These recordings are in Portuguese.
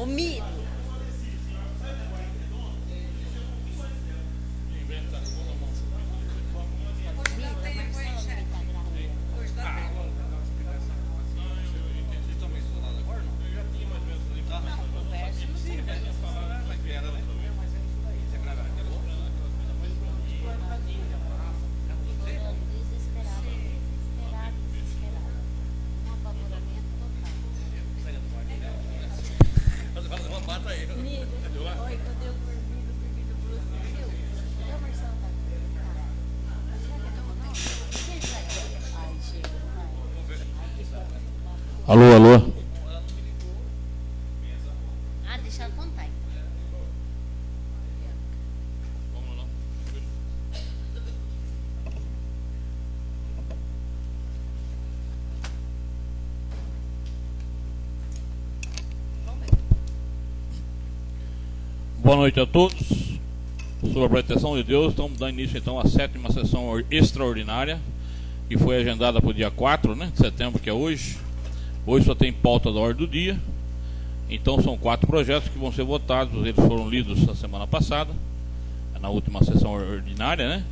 O milho. Alô, alô. Ah, deixa eu contar. Boa noite a todos. Sob a proteção de Deus, estamos dando início então à 7ª sessão extraordinária, que foi agendada para o dia 4, de setembro, que é hoje. Hoje só tem pauta da ordem do dia. Então são 4 projetos que vão ser votados. Eles foram lidos na semana passada, na última sessão ordinária,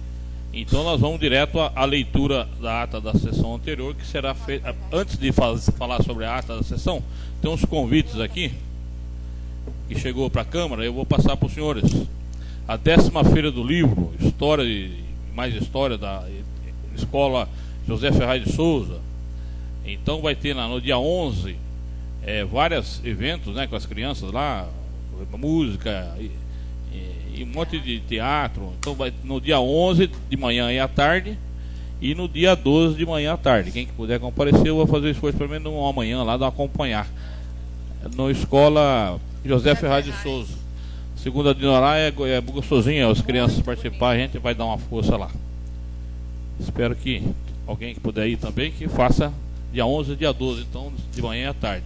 Então nós vamos direto à leitura da ata da sessão anterior, que será feita. Antes de falar sobre a ata da sessão, tem uns convites aqui que chegou para a Câmara. Eu vou passar para os senhores. A 10ª Feira do Livro, História e mais História da Escola José Ferraz de Souza. Então vai ter no dia 11 vários eventos, com as crianças lá, música e um monte de teatro. Então vai no dia 11 de manhã e à tarde, e no dia 12 de manhã à tarde. Quem que puder comparecer, eu vou fazer esforço pelo menos amanhã lá de acompanhar. Na Escola José Ferraz de Souza. Segunda de Norá é gostosinha, as crianças participar, a gente vai dar uma força lá. Espero que alguém que puder ir também, que faça dia 11 e dia 12, então, de manhã e à tarde.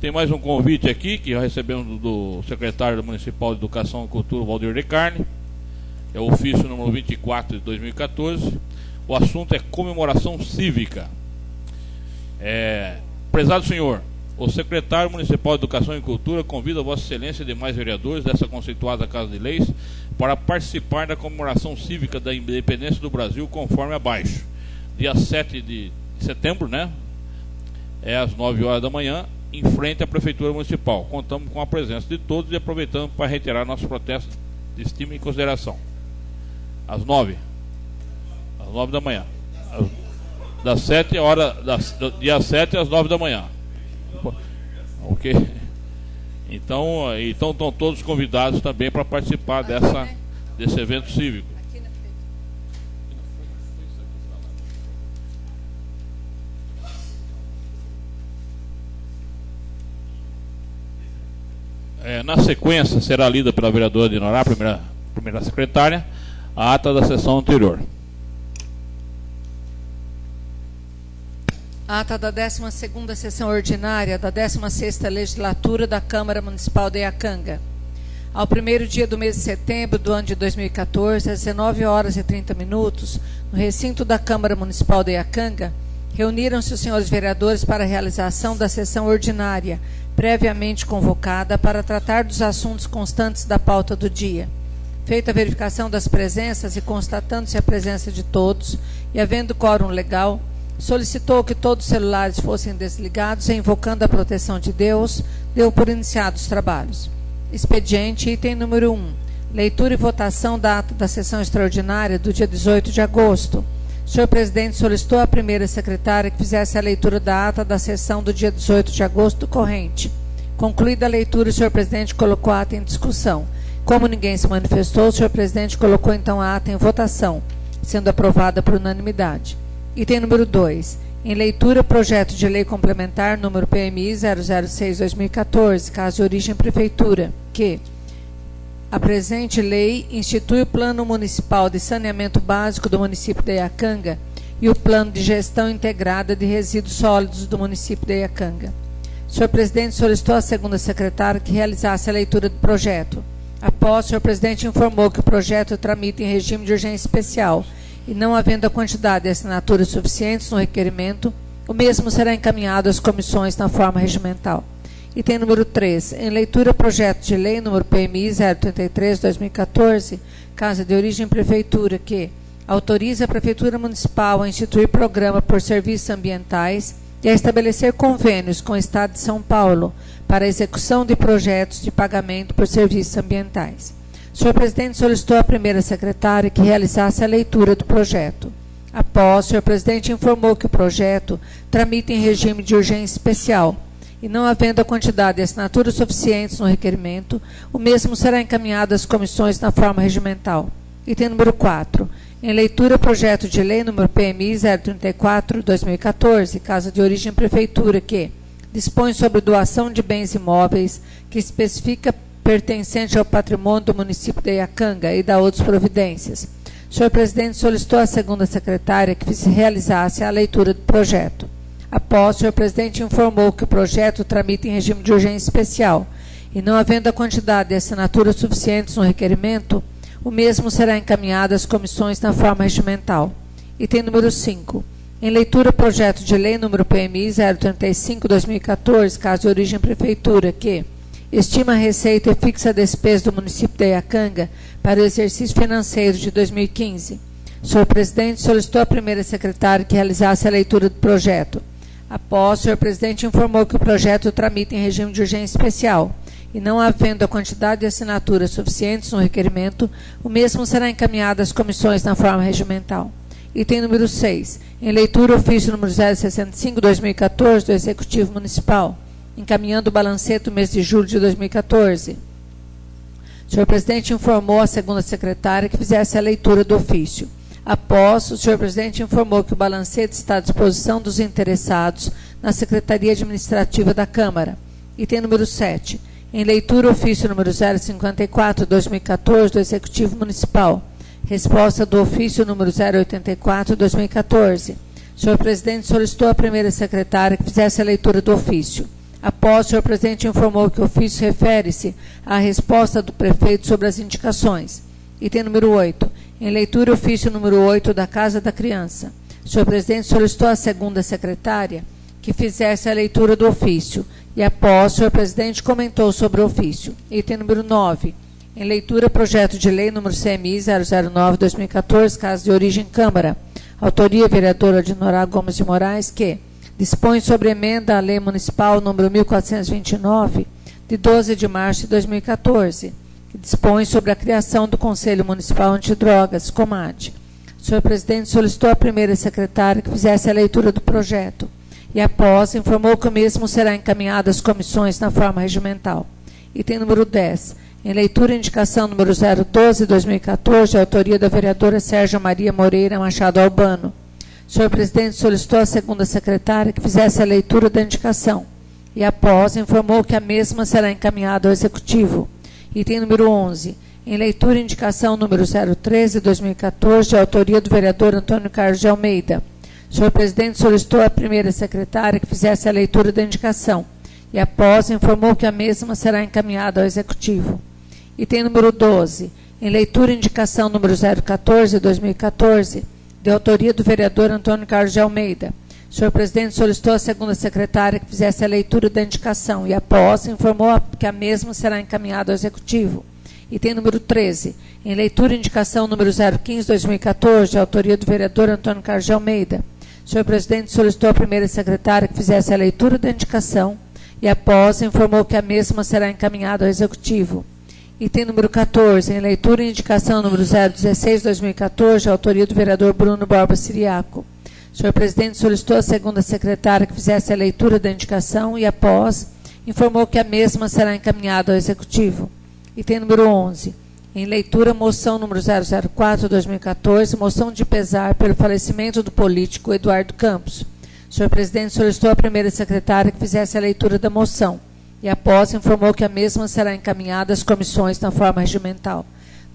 Tem mais um convite aqui, que já recebemos do secretário municipal de Educação e Cultura, Valdir de Carne. É o ofício número 24 de 2014. O assunto é comemoração cívica. Prezado senhor, o secretário municipal de Educação e Cultura convida a Vossa Excelência e demais vereadores dessa conceituada Casa de Leis para participar da comemoração cívica da independência do Brasil, conforme abaixo. Dia 7 de setembro, às 9 horas da manhã, em frente à Prefeitura Municipal. Contamos com a presença de todos e aproveitamos para reiterar nosso protesto de estima e consideração. Às 9 da manhã. Das 7 horas, do dia 7 às 9 da manhã. Ok? Então estão todos convidados também para participar desse evento cívico. Na sequência, será lida pela vereadora de Norá, primeira secretária, a ata da sessão anterior. Ata da 12ª sessão ordinária da 16ª legislatura da Câmara Municipal de Iacanga. Ao primeiro dia do mês de setembro do ano de 2014, às 19 horas e 30 minutos, no recinto da Câmara Municipal de Iacanga, reuniram-se os senhores vereadores para a realização da sessão ordinária, previamente convocada para tratar dos assuntos constantes da pauta do dia. Feita a verificação das presenças e constatando-se a presença de todos, e havendo quórum legal, solicitou que todos os celulares fossem desligados e, invocando a proteção de Deus, deu por iniciados os trabalhos. Expediente, item número 1. Leitura e votação da ata da sessão extraordinária do dia 18 de agosto. O senhor presidente solicitou à primeira secretária que fizesse a leitura da ata da sessão do dia 18 de agosto corrente. Concluída a leitura, o senhor presidente colocou a ata em discussão. Como ninguém se manifestou, o senhor presidente colocou então a ata em votação, sendo aprovada por unanimidade. Item número 2. Em leitura, projeto de lei complementar número PMI 006/2014, caso de origem prefeitura, que a presente lei institui o Plano Municipal de Saneamento Básico do município de Iacanga e o Plano de Gestão Integrada de Resíduos Sólidos do município de Iacanga. O senhor presidente solicitou à segunda secretária que realizasse a leitura do projeto. Após, o senhor presidente informou que o projeto tramita em regime de urgência especial e, não havendo a quantidade de assinaturas suficientes no requerimento, o mesmo será encaminhado às comissões na forma regimental. Item número 3. Em leitura, projeto de lei número PMI 033/2014, Casa de Origem Prefeitura, que autoriza a Prefeitura Municipal a instituir programa por serviços ambientais e a estabelecer convênios com o Estado de São Paulo para a execução de projetos de pagamento por serviços ambientais. O senhor presidente solicitou à primeira secretária que realizasse a leitura do projeto. Após, o senhor presidente informou que o projeto tramita em regime de urgência especial e, não havendo a quantidade de assinaturas suficientes no requerimento, o mesmo será encaminhado às comissões na forma regimental. Item número 4. Em leitura, projeto de lei número PMI 034/2014, Casa de Origem Prefeitura, que dispõe sobre doação de bens imóveis, que especifica pertencente ao patrimônio do município de Iacanga e dá outras providências. O senhor presidente solicitou à segunda secretária que se realizasse a leitura do projeto. Após, o senhor presidente informou que o projeto tramita em regime de urgência especial e, não havendo a quantidade de assinaturas suficientes no requerimento, o mesmo será encaminhado às comissões na forma regimental. Item número 5. Em leitura, projeto de lei número PMI 035/2014, Casa de Origem Prefeitura, que estima a receita e fixa a despesa do município de Iacanga para o exercício financeiro de 2015. O senhor presidente solicitou à primeira secretária que realizasse a leitura do projeto. Após, o senhor presidente informou que o projeto tramita em regime de urgência especial e, não havendo a quantidade de assinaturas suficientes no requerimento, o mesmo será encaminhado às comissões na forma regimental. Item número 6. Em leitura, ofício número 065/2014 do Executivo Municipal, encaminhando o balancete do mês de julho de 2014. O senhor presidente informou à segunda secretária que fizesse a leitura do ofício. Após, o senhor presidente informou que o balancete está à disposição dos interessados na Secretaria Administrativa da Câmara. Item número 7. Em leitura, ofício número 054/2014 do Executivo Municipal. Resposta do ofício número 084/2014. O senhor presidente solicitou à primeira secretária que fizesse a leitura do ofício. Após, o senhor presidente informou que o ofício refere-se à resposta do prefeito sobre as indicações. Item número 8. Em leitura, ofício número 8 da Casa da Criança. O senhor presidente solicitou à segunda secretária que fizesse a leitura do ofício. E após, o senhor presidente comentou sobre o ofício. Item número 9. Em leitura, projeto de lei número CMI 009/2014, Casa de Origem Câmara. Autoria, vereadora Dinorá Gomes de Moraes, que dispõe sobre emenda à Lei Municipal número 1429, de 12 de março de 2014, que dispõe sobre a criação do Conselho Municipal Antidrogas, COMAD. O senhor presidente solicitou à primeira secretária que fizesse a leitura do projeto e, após, informou que o mesmo será encaminhado às comissões na forma regimental. Item número 10. Em leitura, indicação número 012/2014, de autoria da vereadora Sérgia Maria Moreira Machado Albano. O senhor presidente solicitou à segunda secretária que fizesse a leitura da indicação e, após, informou que a mesma será encaminhada ao Executivo. Item número 11. Em leitura, indicação número 013/2014, de autoria do vereador Antônio Carlos de Almeida. O senhor presidente solicitou à primeira secretária que fizesse a leitura da indicação e, após, informou que a mesma será encaminhada ao Executivo. Item número 12. Em leitura, indicação número 014/2014, de autoria do vereador Antônio Carlos de Almeida. O senhor presidente solicitou à segunda secretária que fizesse a leitura da indicação e, após, informou que a mesma será encaminhada ao Executivo. Item número 13. Em leitura, indicação número 015/2014, de autoria do vereador Antônio Carlos de Almeida. O senhor presidente solicitou à primeira secretária que fizesse a leitura da indicação e, após, informou que a mesma será encaminhada ao Executivo. Item número 14. Em leitura e indicação número 016/2014, de autoria do vereador Bruno Borba Siriaco. O senhor presidente solicitou à segunda secretária que fizesse a leitura da indicação e, após, informou que a mesma será encaminhada ao Executivo. Item número 11. Em leitura, moção número 004/2014, moção de pesar pelo falecimento do político Eduardo Campos. O senhor presidente solicitou à primeira secretária que fizesse a leitura da moção e, após, informou que a mesma será encaminhada às comissões na forma regimental.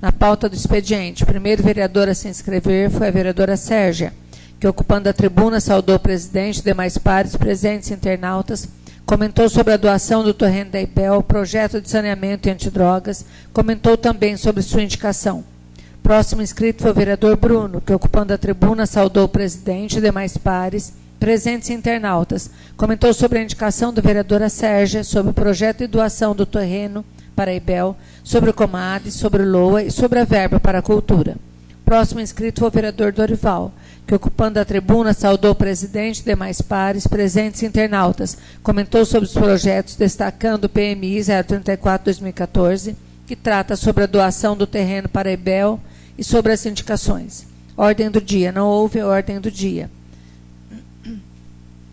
Na pauta do expediente, o primeiro vereador a se inscrever foi a vereadora Sérgia, que, ocupando a tribuna, saudou o presidente e demais pares presentes e internautas, comentou sobre a doação do terreno da IPEL, projeto de saneamento e antidrogas, comentou também sobre sua indicação. Próximo inscrito foi o vereador Bruno, que, ocupando a tribuna, saudou o presidente e demais pares presentes internautas, comentou sobre a indicação da vereadora Sérgia, sobre o projeto de doação do terreno para a IBEL, sobre o Comad, sobre o LOA e sobre a verba para a cultura. Próximo inscrito foi o vereador Dorival, que, ocupando a tribuna, saudou o presidente e demais pares, presentes internautas, comentou sobre os projetos, destacando o PMI 034-2014, que trata sobre a doação do terreno para a IBEL e sobre as indicações. Ordem do dia. Não houve ordem do dia.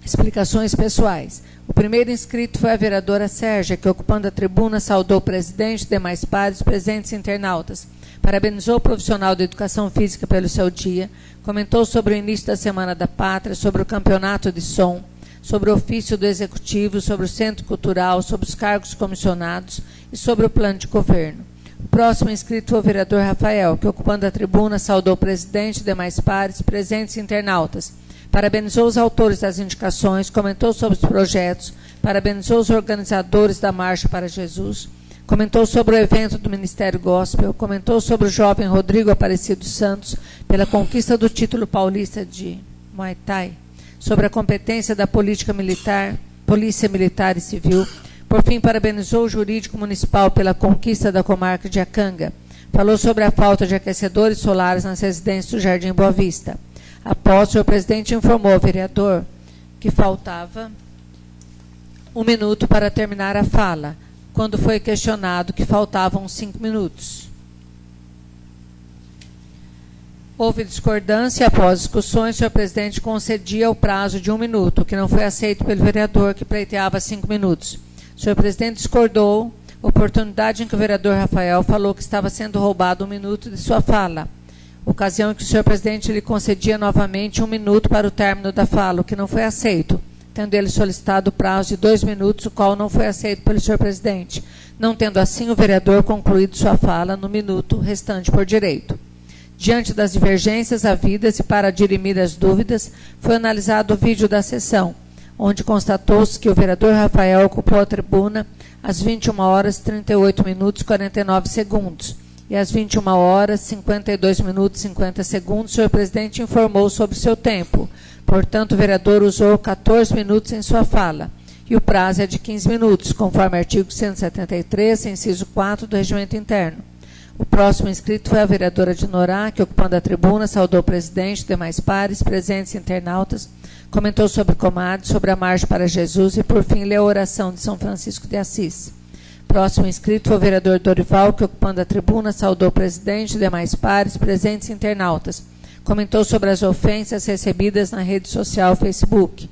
Explicações pessoais. O primeiro inscrito foi a vereadora Sérgia, que, ocupando a tribuna, saudou o presidente e demais pares, presentes internautas, parabenizou o profissional de educação física pelo seu dia, comentou sobre o início da Semana da Pátria, sobre o campeonato de som, sobre o ofício do Executivo, sobre o Centro Cultural, sobre os cargos comissionados e sobre o plano de governo. O próximo inscrito foi o vereador Rafael, que, ocupando a tribuna, saudou o presidente e demais pares, presentes internautas, parabenizou os autores das indicações, comentou sobre os projetos, parabenizou os organizadores da Marcha para Jesus, comentou sobre o evento do Ministério Gospel, comentou sobre o jovem Rodrigo Aparecido Santos pela conquista do título paulista de Muay Thai, sobre a competência da Polícia Militar e Civil. Por fim, parabenizou o jurídico municipal pela conquista da comarca de Acanga. Falou sobre a falta de aquecedores solares nas residências do Jardim Boa Vista. Após, o senhor presidente informou ao vereador que faltava 1 minuto para terminar a fala, quando foi questionado que faltavam 5 minutos. Houve discordância e, após discussões, o senhor presidente concedia o prazo de 1 minuto, que não foi aceito pelo vereador, que pleiteava 5 minutos. O senhor presidente discordou, oportunidade em que o vereador Rafael falou que estava sendo roubado 1 minuto de sua fala, ocasião em que o senhor presidente lhe concedia novamente 1 minuto para o término da fala, o que não foi aceito, tendo ele solicitado o prazo de 2 minutos, o qual não foi aceito pelo senhor presidente, não tendo assim o vereador concluído sua fala no minuto restante por direito. Diante das divergências havidas e para dirimir as dúvidas, foi analisado o vídeo da sessão, onde constatou-se que o vereador Rafael ocupou a tribuna às 21 horas 38 minutos 49 segundos e às 21 horas 52 minutos 50 segundos, o senhor presidente informou sobre seu tempo. Portanto, o vereador usou 14 minutos em sua fala e o prazo é de 15 minutos, conforme artigo 173, inciso 4 do Regimento Interno. O próximo inscrito foi a vereadora Dinorá, que, ocupando a tribuna, saudou o presidente e demais pares, presentes e internautas, comentou sobre o Comad, sobre a Marcha para Jesus e, por fim, leu a oração de São Francisco de Assis. Próximo inscrito foi o vereador Dorival, que, ocupando a tribuna, saudou o presidente e demais pares, presentes e internautas, comentou sobre as ofensas recebidas na rede social Facebook.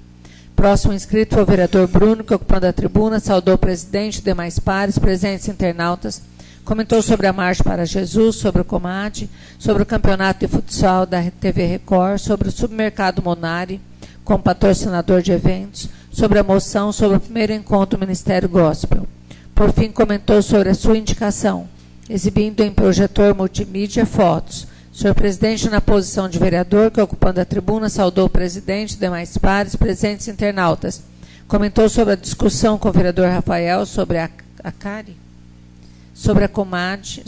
Próximo inscrito foi o vereador Bruno, que, ocupando a tribuna, saudou o presidente e demais pares, presentes e internautas, comentou sobre a Marcha para Jesus, sobre o Comad, sobre o campeonato de futsal da TV Record, sobre o supermercado Monari, como patrocinador de eventos, sobre a moção sobre o primeiro encontro do Ministério Gospel. Por fim, comentou sobre a sua indicação, exibindo em projetor multimídia fotos. O senhor presidente, na posição de vereador, que, ocupando a tribuna, saudou o presidente e demais pares, presentes internautas. Comentou sobre a discussão com o vereador Rafael sobre a CARI, sobre o Comad,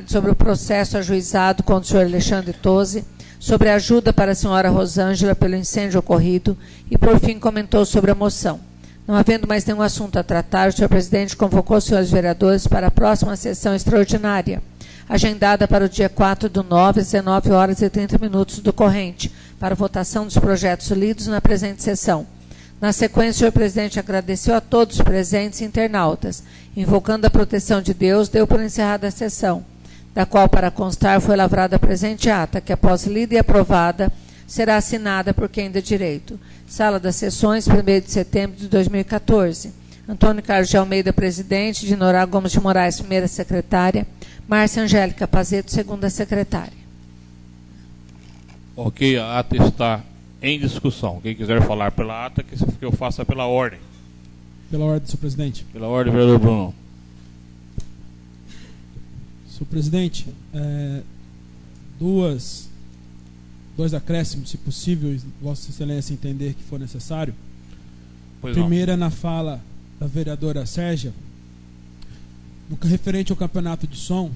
sobre o processo ajuizado contra o senhor Alexandre Tozzi, sobre a ajuda para a senhora Rosângela pelo incêndio ocorrido e, por fim, comentou sobre a moção. Não havendo mais nenhum assunto a tratar, o senhor presidente convocou os senhores vereadores para a próxima sessão extraordinária, agendada para o dia 4/9, às 19 horas e 30 minutos do corrente, para votação dos projetos lidos na presente sessão. Na sequência, o senhor presidente agradeceu a todos os presentes e internautas. Invocando a proteção de Deus, deu por encerrada a sessão, da qual, para constar, foi lavrada a presente ata, que, após lida e aprovada, será assinada por quem de direito. Sala das Sessões, 1º de setembro de 2014. Antônio Carlos de Almeida, presidente. Dinorá Gomes de Moraes, primeira secretária. Márcia Angélica Pazeto, segunda secretária. Ok, a ata está em discussão. Quem quiser falar pela ata, que eu faça pela ordem. Pela ordem, senhor presidente. Pela ordem, vereador Bruno. Senhor presidente, dois acréscimos, se possível, Vossa Excelência entender que for necessário. Pois Primeira, na fala da vereadora Sérgia, no que referente ao campeonato de som,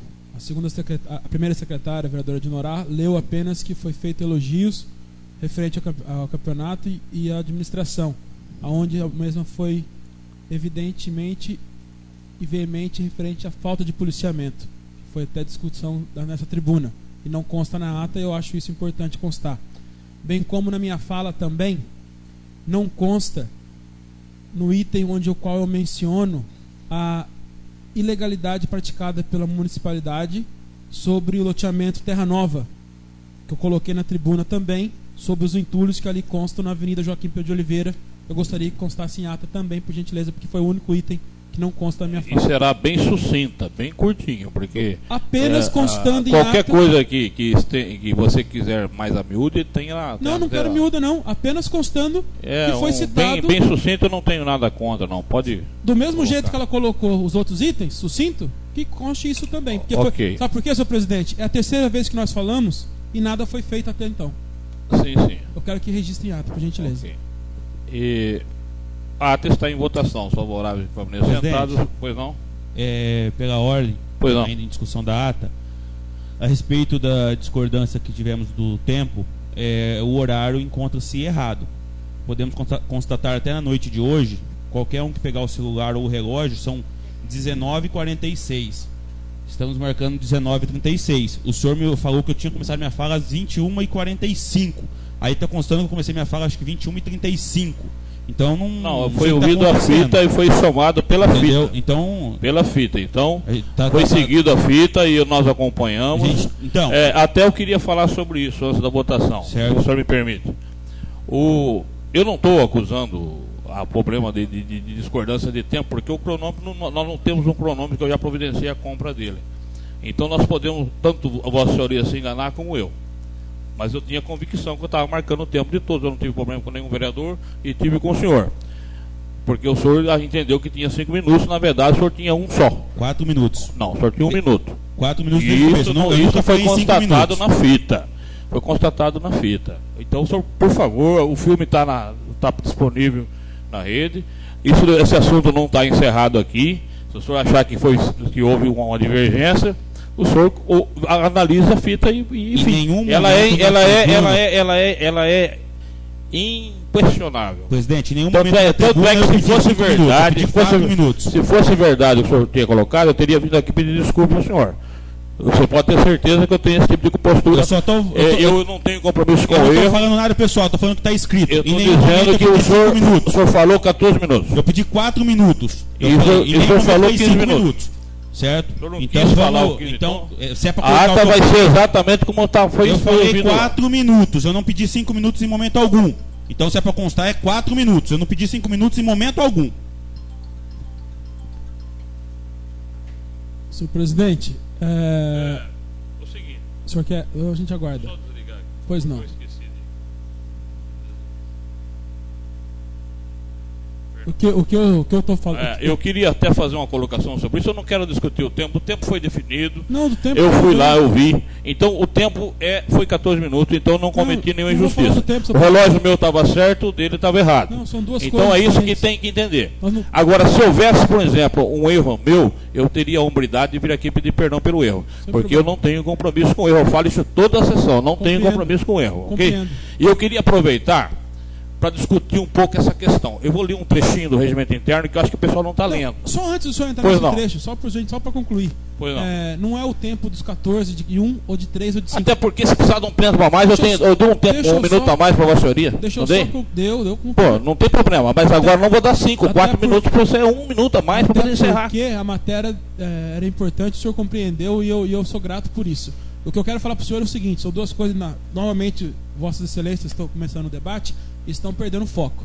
a primeira secretária, a vereadora Dinorá, leu apenas que foi feito elogios referente ao campeonato e à administração, aonde a mesma foi evidentemente e veemente referente à falta de policiamento. Foi até discussão nessa tribuna e não consta na ata, eu acho isso importante constar. Bem como na minha fala também não consta no item o qual eu menciono a ilegalidade praticada pela municipalidade sobre o loteamento Terra Nova, que eu coloquei na tribuna também, sobre os entulhos que ali constam na Avenida Joaquim Pedro de Oliveira. Eu gostaria que constasse em ata também, por gentileza, porque foi o único item que não consta na minha fala. E será bem sucinta, bem curtinho, porque apenas constando em qualquer ata. coisa que você quiser mais a miúde, tem lá. Não quero miúda não, apenas constando que foi citado. Bem sucinto, eu não tenho nada contra, não. Pode. Do mesmo colocar. jeito que ela colocou os outros itens, sucinto, que conste isso também. Porque Ok. sabe por quê, senhor presidente? É a terceira vez que nós falamos e nada foi feito até então. Sim. Eu quero que registre em ata, por gentileza. Ok. E a ata está em votação. Os favoráveis permaneçam Presidente. sentados. Pois não? Pela ordem, Pois não. ainda em discussão da ata, a respeito da discordância que tivemos do tempo, o horário encontra-se errado. Podemos constatar até na noite de hoje, qualquer um que pegar o celular ou o relógio, são 19h46. Estamos marcando 19h36. O senhor me falou que eu tinha começado minha fala às 21h45. Aí está constando que eu comecei minha fala acho que 21h35. Então não foi ouvido a fita e foi somado pela entendeu? fita. Então, pela fita. Então, tá foi seguido a fita e nós acompanhamos. Gente, então, até eu queria falar sobre isso antes da votação, certo. se o senhor me permite. Eu não estou acusando a problema de discordância de tempo, porque o cronômetro, nós não temos um cronômetro que eu já providenciei a compra dele. Então nós podemos, tanto a Vossa Senhoria se enganar como eu. Mas eu tinha convicção que eu estava marcando o tempo de todos. Eu não tive problema com nenhum vereador e tive com o senhor. Porque o senhor entendeu que tinha 5 minutos, na verdade o senhor tinha um só. 4 minutos. Não, o senhor tinha 1 minuto. 4 minutos desde o começo. Isso foi constatado na na fita. Foi constatado na fita. Então, o senhor, por favor, o filme está disponível na rede. Esse assunto não está encerrado aqui. Se o senhor achar que houve uma divergência, o senhor analisa a fita e enfim. Ela é inquestionável. Presidente, em nenhum Tanto momento é que se fosse verdade, minutos. se fosse verdade o que o senhor tinha colocado, eu teria vindo aqui pedir desculpa ao senhor. Você pode ter certeza que eu tenho esse tipo de postura. Eu não tenho compromisso com o erro. Eu não estou falando nada, pessoal, estou falando que está escrito. Eu estou dizendo que o senhor falou 14 minutos. Eu pedi 4 minutos. E o senhor falou 15 minutos. Certo? Então, se é para a ata vai ser exatamente como foi. Eu falei 4 minutos. Eu não pedi 5 minutos em momento algum. Então, se é para constar, é 4 minutos. Eu não pedi 5 minutos em momento algum. Senhor presidente, o seguinte. O senhor quer? A gente aguarda. Só desligar aqui. Pois não. O que eu estou falando? Eu queria até fazer uma colocação sobre isso. Eu não quero discutir o tempo. O tempo foi definido. Não, do tempo eu fui lá, eu vi. Então o tempo foi 14 minutos. Então eu não cometi nenhuma injustiça. O relógio meu estava certo, o dele estava errado. Não, são duas então coisas é isso diferentes. que tem que entender. Não... Agora, se houvesse, por exemplo, um erro meu, eu teria a hombridade de vir aqui pedir perdão pelo erro. Porque eu não tenho compromisso com o erro. Eu falo isso toda a sessão. Não tenho compromisso com o erro. Ok? E eu queria aproveitar para discutir um pouco essa questão. Eu vou ler um trechinho do regimento interno que eu acho que o pessoal não está lendo. Só antes do senhor entrar nesse trecho, só para concluir. Pois não. Não é o tempo dos 14, de 1, ou de 3, ou de 5. Até porque se precisar de um tempo a mais, eu dou um minuto a mais para a Vossa Senhoria. Deixa eu só. Deu. Pô, não tem problema, mas agora não vou dar 5, 4 minutos para você, 1 minuto a mais para poder encerrar. Porque a matéria era importante, o senhor compreendeu e eu sou grato por isso. O que eu quero falar para o senhor é o seguinte: são duas coisas. Novamente, Vossas Excelências estão começando o debate e estão perdendo o foco.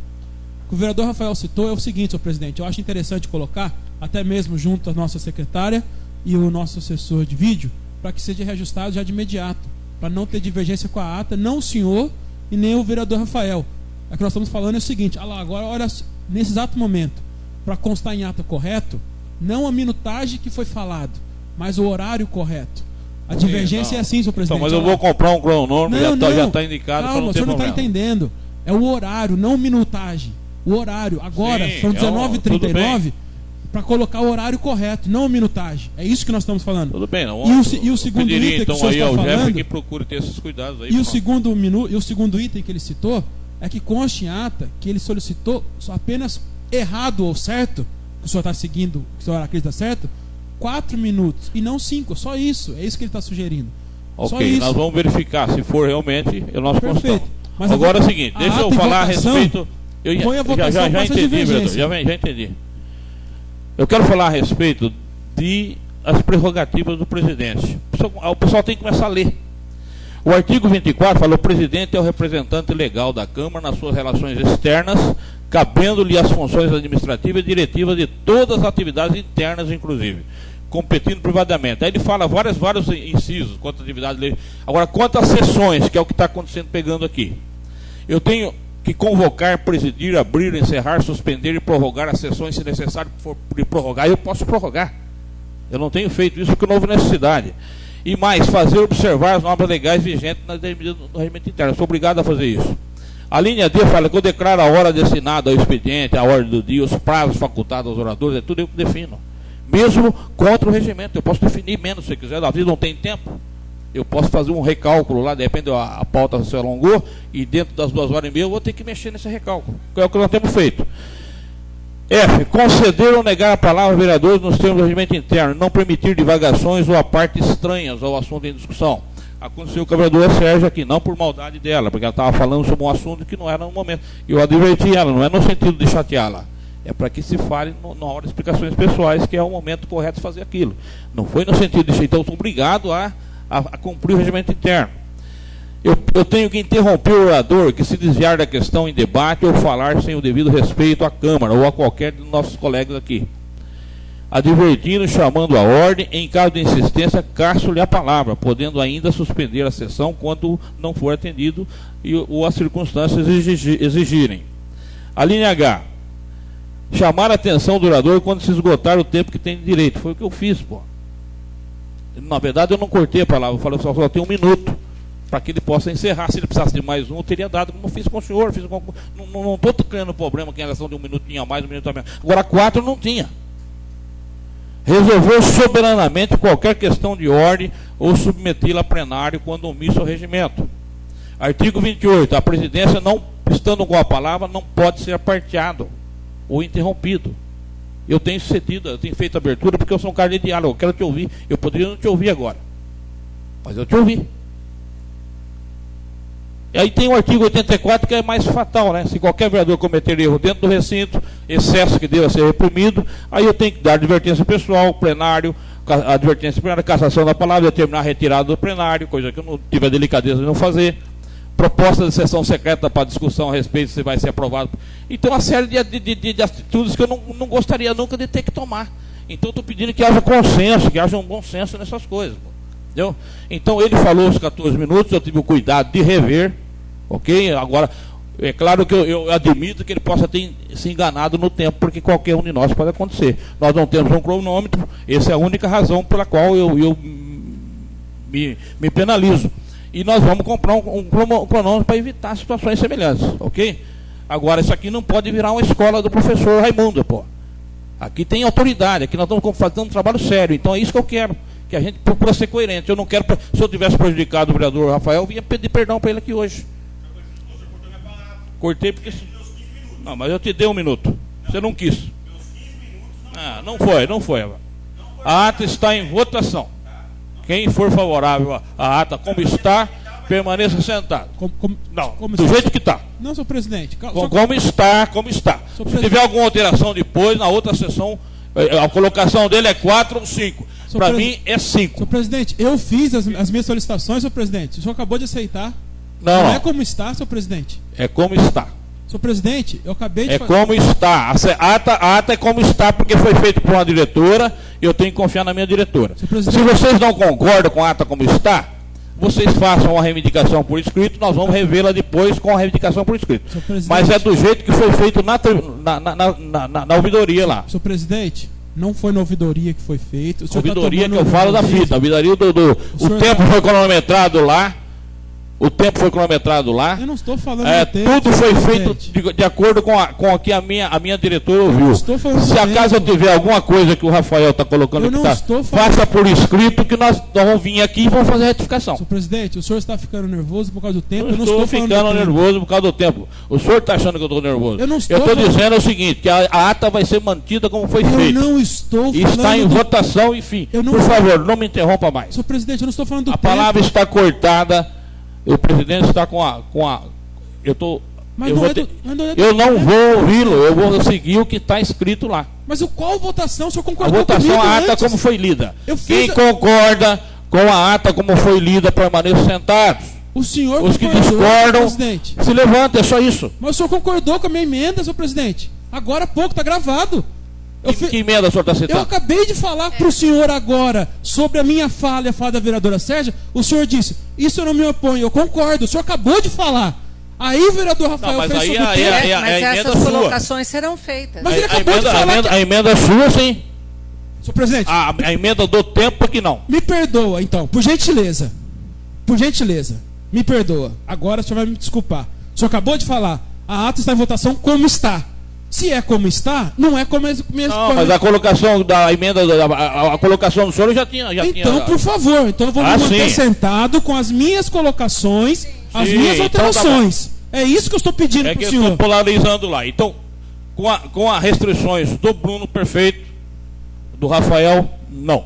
O que o vereador Rafael citou é o seguinte, senhor presidente, eu acho interessante colocar, até mesmo junto à nossa secretária e o nosso assessor de vídeo, para que seja reajustado já de imediato, para não ter divergência com a ata, não o senhor e nem o vereador Rafael. O que nós estamos falando é o seguinte: agora, olha, nesse exato momento, para constar em ata correto, não a minutagem que foi falado, mas o horário correto. A divergência é assim, senhor presidente. Então, mas eu vou comprar um cronômetro, já está indicado. Calma, o senhor não está entendendo. É o horário, não minutagem. O horário. Agora, são 19h39. para colocar o horário correto, não a minutagem. É isso que nós estamos falando. Tudo bem, não. E o segundo pediria, item então, que o senhor aí está ao Jeff falando, que procure ter esses cuidados aí. e o segundo item que ele citou é que conste em ata que ele solicitou só apenas errado ou certo, que o senhor está seguindo, que o senhor acredita certo, 4 minutos e não 5, só isso. É isso que ele está sugerindo. Só Ok, isso. nós vamos verificar se for realmente o nosso Perfeito. constante. Mas Agora é o seguinte, a deixa eu ata em falar a votação, respeito. Eu põe a votação com essa entendi, divergência. vereador, já entendi. Eu quero falar a respeito de as prerrogativas do presidente. O pessoal tem que começar a ler. O artigo 24 fala: o presidente é o representante legal da Câmara nas suas relações externas, cabendo-lhe as funções administrativas e diretivas de todas as atividades internas, inclusive, competindo privadamente. Aí ele fala vários incisos quanto à atividade dele. Agora, quanto às sessões, que é o que está acontecendo pegando aqui. Eu tenho que convocar, presidir, abrir, encerrar, suspender e prorrogar as sessões, se necessário for prorrogar, eu posso prorrogar. Eu não tenho feito isso porque não houve necessidade. E mais, fazer observar as normas legais vigentes no regimento interno. Eu sou obrigado a fazer isso. A linha D fala que eu declaro a hora destinada ao expediente, a ordem do dia, os prazos facultados aos oradores, é tudo eu que defino. Mesmo contra o regimento, eu posso definir menos se quiser, às vezes não tem tempo. Eu posso fazer um recálculo lá, de repente a pauta se alongou, e dentro das 2 horas e meia eu vou ter que mexer nesse recálculo, que é o que nós temos feito. F. Conceder ou negar a palavra aos vereadores nos termos do regimento interno, não permitir divagações ou a parte estranhas ao assunto em discussão. Aconteceu com a vereadora Sérgio aqui, não por maldade dela, porque ela estava falando sobre um assunto que não era no momento. Eu adverti ela, não é no sentido de chateá-la. É para que se fale na hora de explicações pessoais, que é o momento correto de fazer aquilo. Não foi no sentido de... Então, eu sou obrigado a cumprir o regimento interno. Eu tenho que interromper o orador que se desviar da questão em debate ou falar sem o devido respeito à Câmara ou a qualquer de nossos colegas aqui. Advertindo, chamando a ordem, em caso de insistência, caço-lhe a palavra, podendo ainda suspender a sessão quando não for atendido ou as circunstâncias exigirem. A linha H. Chamar a atenção do orador quando se esgotar o tempo que tem de direito. Foi o que eu fiz, pô. Na verdade, eu não cortei a palavra, eu falei só tem 1 minuto para que ele possa encerrar. Se ele precisasse de mais um, eu teria dado, como fiz com o senhor. Não estou criando problema com a relação de 1 minutinho a mais, 1 minuto a menos. Agora, 4 não tinha. Resolveu soberanamente qualquer questão de ordem ou submetê-la a plenário quando omisso ao regimento. Artigo 28. A presidência, não estando com a palavra, não pode ser aparteado ou interrompido. Eu tenho cedido, eu tenho feito abertura porque eu sou um cara de diálogo, eu quero te ouvir. Eu poderia não te ouvir agora, mas eu te ouvi. E aí tem o artigo 84 que é mais fatal, né? Se qualquer vereador cometer erro dentro do recinto, excesso que deva ser reprimido, aí eu tenho que dar advertência pessoal, plenário, advertência plenária, cassação da palavra, determinar a retirada do plenário, coisa que eu não tive a delicadeza de não fazer. Proposta de sessão secreta para discussão a respeito se vai ser aprovado. Então, uma série de atitudes que eu não gostaria nunca de ter que tomar. Então, estou pedindo que haja consenso, que haja um bom senso nessas coisas. Entendeu? Então, ele falou os 14 minutos, eu tive o cuidado de rever, ok? Agora, é claro que eu admito que ele possa ter se enganado no tempo, porque qualquer um de nós pode acontecer. Nós não temos um cronômetro, essa é a única razão pela qual eu me penalizo. E nós vamos comprar um cronômetro para evitar situações semelhantes, ok? Agora, isso aqui não pode virar uma escola do professor Raimundo, pô. Aqui tem autoridade, aqui nós estamos fazendo um trabalho sério, então é isso que eu quero, que a gente procura ser coerente. Eu não quero, se eu tivesse prejudicado o vereador Rafael, eu vinha pedir perdão para ele aqui hoje. Cortei porque... Não, mas eu te dei 1 minuto, você não quis. Ah, não foi. A ata está em votação. Quem for favorável à ata como está, permaneça sentado. Do jeito que está. Não, senhor presidente. Como está. Se tiver alguma alteração depois, na outra sessão, a colocação dele é 4 ou 5. Para mim é 5. Senhor presidente, eu fiz as minhas solicitações, senhor presidente. O senhor acabou de aceitar. Não é como está, senhor presidente. É como está. Senhor presidente, eu acabei de... É como está. A ata é como está, porque foi feito por uma diretora, e eu tenho que confiar na minha diretora. Se vocês não concordam com a ata como está, vocês façam uma reivindicação por escrito, nós vamos revê-la depois com a reivindicação por escrito. Mas é do jeito que foi feito na ouvidoria lá. Senhor presidente, não foi na ouvidoria que foi feito. Ouvidoria que eu falo da fita. A ouvidoria o tempo foi cronometrado lá. O tempo foi cronometrado lá. Eu não estou falando do tempo. Tudo foi presidente. feito de acordo com o que a minha diretora ouviu. Estou falando Se do acaso eu tempo. tiver alguma coisa que o Rafael está colocando Eu que não tá, estou falando- faça por escrito que nós vamos vir aqui e vamos fazer a retificação. Senhor presidente, o senhor está ficando nervoso por causa do tempo. Eu Eu não estou estou falando ficando do tempo. nervoso por causa do tempo. O senhor está achando que eu estou nervoso? Eu não estou estou falando- dizendo o seguinte, que a ata vai ser mantida como foi Eu feito. não estou E está em falando do... votação, enfim. Eu não- Por favor, não me interrompa mais. Senhor presidente, eu não estou falando do A tempo. palavra está cortada. O presidente está com a eu tô. Mas Eu, não vou é do- ter- mas não é do eu não tempo. vou ouvi-lo, eu vou seguir o que está escrito lá. Mas qual votação? O senhor A concordou votação, comigo a ata antes? como foi lida. Eu fiz Quem a- concorda com a ata como foi lida, permaneçam sentados. O senhor Os que concordou, discordam, presidente. se levantem, é só isso. Mas o senhor concordou com a minha emenda, senhor presidente. Agora há pouco, está gravado. Que emenda o senhor está Eu citando? acabei de falar para o senhor agora sobre a minha fala e a fala da vereadora Sérgia. O senhor disse, isso eu não me oponho, eu concordo. O senhor acabou de falar. Aí o vereador Rafael mas fez aí sobre o a- tempo. aí a- Mas emenda essas sua. colocações serão feitas. Mas ele acabou de falar que- a emenda é sua, sim. Senhor presidente, A emenda do tempo que não. me perdoa então, por gentileza. Por gentileza, me perdoa. Agora o senhor vai me desculpar. O senhor acabou de falar, a ata está em votação como está. Se é como está, não é como Não, mas a colocação da emenda, a colocação do senhor eu já tinha. Então, por favor, então eu vou me manter sim. sentado com as minhas colocações, as Sim, minhas então tá alterações. É isso que eu estou pedindo É para que o eu senhor. estou polarizando lá. Então, com as restrições do Bruno Perfeito, do Rafael, não.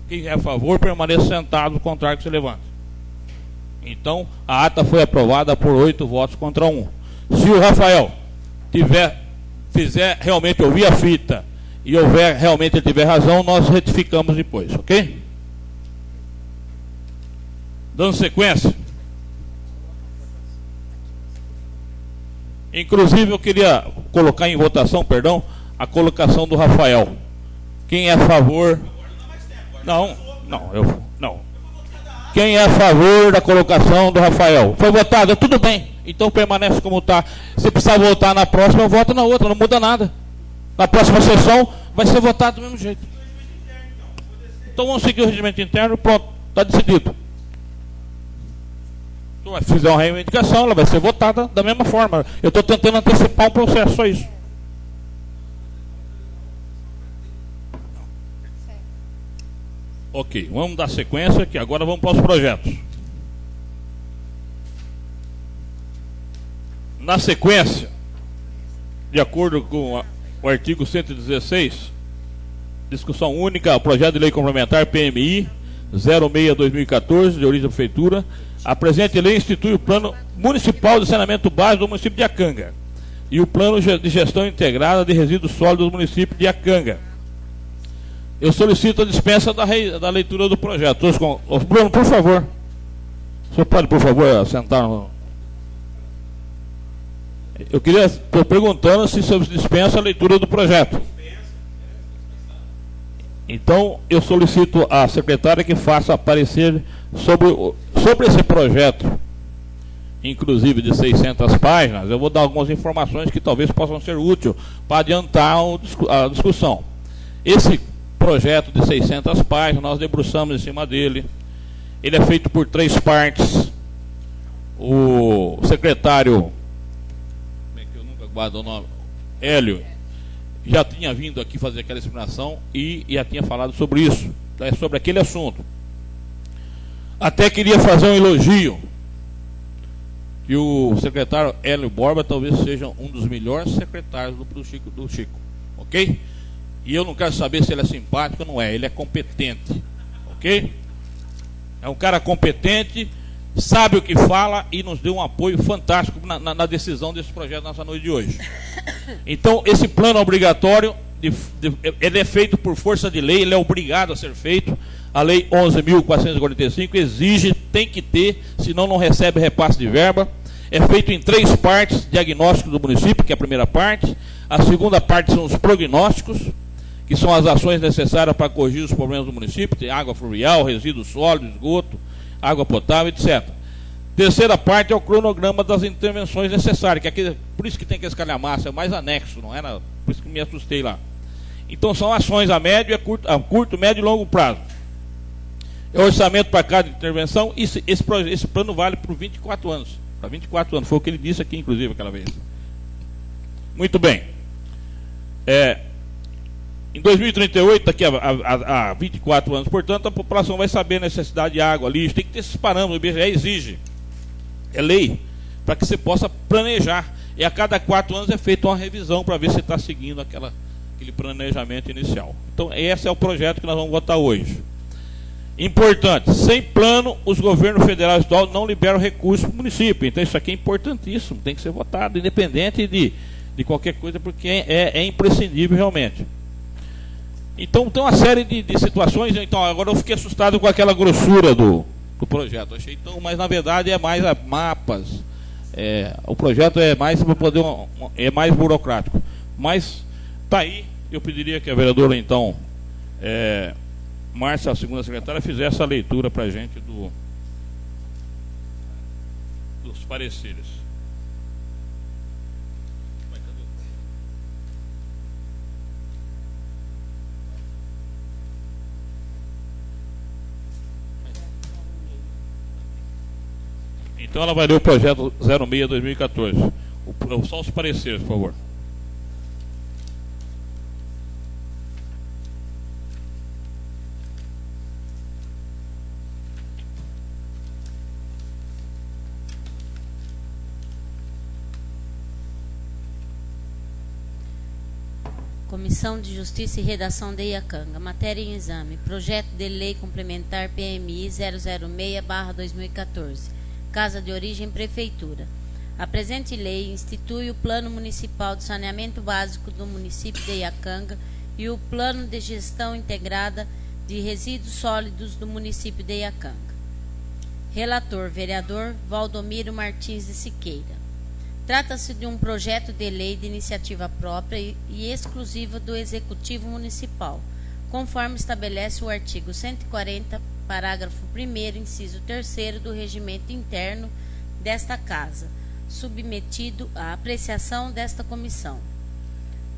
Quem é a favor, permaneça sentado, o contrário que se levante. Então, a ata foi aprovada por 8 votos contra 1. Se o Rafael fizer realmente ouvir a fita e realmente ele tiver razão, nós retificamos depois, ok? Dando sequência. Inclusive eu queria colocar em votação, a colocação do Rafael. Quem é a favor? Não. Quem é a favor da colocação do Rafael? Foi votado? Tudo bem. Então permanece como está. Se precisar votar na próxima, vota na outra, não muda nada. Na próxima sessão vai ser votado do mesmo jeito. Então vamos seguir o regimento interno, pronto, está decidido. Se fizer uma reivindicação, ela vai ser votada da mesma forma. Eu estou tentando antecipar um processo, só isso. Ok, vamos dar sequência, que agora vamos para os projetos. Na sequência, de acordo com o artigo 116, discussão única, o projeto de lei complementar PMI 06/2014, de origem da Prefeitura. A presente lei institui o Plano Municipal de Saneamento Básico do município de Iacanga e o Plano de Gestão Integrada de Resíduos Sólidos do município de Iacanga. Eu solicito a dispensa da leitura do projeto. Bruno, por favor. O senhor pode, por favor, sentar no... Eu queria, estou perguntando se o senhor dispensa a leitura do projeto. Então, eu solicito à secretária que faça aparecer sobre esse projeto, inclusive de 600 páginas, eu vou dar algumas informações que talvez possam ser úteis para adiantar a discussão. Esse projeto de 600 páginas, nós debruçamos em cima dele. Ele é feito por 3 partes. O secretário, eu nunca guardo o nome, Hélio, já tinha vindo aqui fazer aquela explanação e já tinha falado sobre isso, sobre aquele assunto. Até queria fazer um elogio, que o secretário Hélio Borba talvez seja um dos melhores secretários do Chico, ok? E eu não quero saber se ele é simpático ou não é, ele é competente, ok? É um cara competente, sabe o que fala e nos deu um apoio fantástico na decisão desse projeto nessa noite de hoje. Então, esse plano obrigatório, ele é feito por força de lei, ele é obrigado a ser feito. A lei 11.445 exige, tem que ter, senão não recebe repasse de verba. É feito em 3 partes: diagnóstico do município, que é a primeira parte. A segunda parte são os prognósticos, que são as ações necessárias para corrigir os problemas do município, tem água fluvial, resíduos sólidos, esgoto, água potável, etc. Terceira parte é o cronograma das intervenções necessárias, que por isso que tem que escalhamaço, é mais anexo, não era? Por isso que me assustei lá. Então são ações a médio, a curto, médio e longo prazo. É orçamento para cada intervenção. Esse plano vale por 24 anos. Para 24 anos. Foi o que ele disse aqui, inclusive, aquela vez. Muito bem. Em 2038, daqui a 24 anos, portanto, a população vai saber a necessidade de água, lixo. Tem que ter esses parâmetros. O IBGE exige. É lei. Para que você possa planejar. E a cada 4 anos é feita uma revisão para ver se está seguindo aquele planejamento inicial. Então, esse é o projeto que nós vamos votar hoje. Importante, sem plano, os governos federal e estadual não liberam recursos para o município. Então isso aqui é importantíssimo, tem que ser votado, independente de qualquer coisa, porque é imprescindível realmente. Então tem uma série de situações. Então agora eu fiquei assustado com aquela grossura do projeto. Achei então, mas na verdade é mais mapas. O projeto é mais para poder é mais burocrático. Mas tá aí, eu pediria que a vereadora então Márcia, a segunda secretária, fizesse a leitura para a gente dos pareceres. Então ela vai ler o projeto 06/2014. Só os pareceres, por favor. Comissão de Justiça e Redação de Iacanga. Matéria em exame. Projeto de Lei Complementar PMI 006/2014. Casa de origem Prefeitura. A presente lei institui o Plano Municipal de Saneamento Básico do município de Iacanga e o Plano de Gestão Integrada de Resíduos Sólidos do município de Iacanga. Relator, vereador Valdomiro Martins de Siqueira. Trata-se de um projeto de lei de iniciativa própria e exclusiva do Executivo Municipal, conforme estabelece o artigo 140, parágrafo 1º, inciso 3º do Regimento Interno desta Casa, submetido à apreciação desta comissão.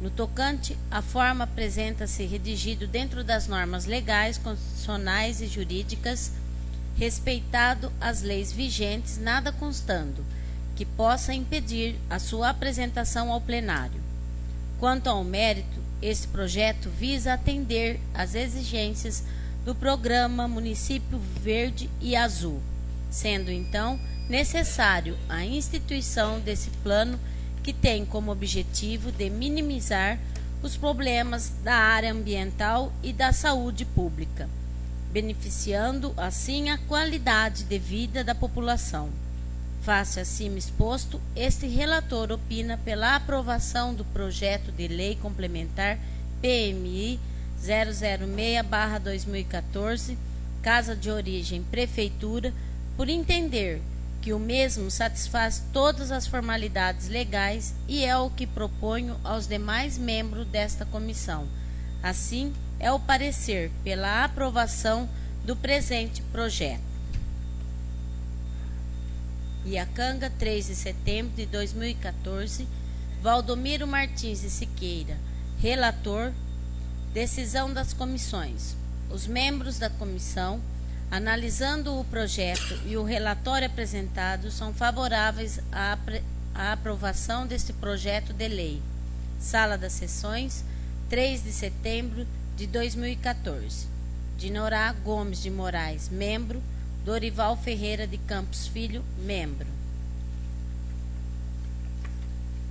No tocante, a forma apresenta-se redigido dentro das normas legais, constitucionais e jurídicas, respeitado as leis vigentes, nada constando que possa impedir a sua apresentação ao plenário. Quanto ao mérito, este projeto visa atender às exigências do programa Município Verde e Azul, sendo então necessário a instituição desse plano que tem como objetivo de minimizar os problemas da área ambiental e da saúde pública, beneficiando assim a qualidade de vida da população. Face acima exposto, este relator opina pela aprovação do projeto de lei complementar PMI 006/2014, Casa de Origem Prefeitura, por entender que o mesmo satisfaz todas as formalidades legais e é o que proponho aos demais membros desta comissão. Assim, é o parecer pela aprovação do presente projeto. Iacanga, 3 de setembro de 2014, Valdomiro Martins de Siqueira, relator. Decisão das comissões. Os membros da comissão, analisando o projeto e o relatório apresentado, são favoráveis à aprovação deste projeto de lei. Sala das Sessões, 3 de setembro de 2014. Dinorá Gomes de Moraes, membro. Dorival Ferreira de Campos Filho, membro.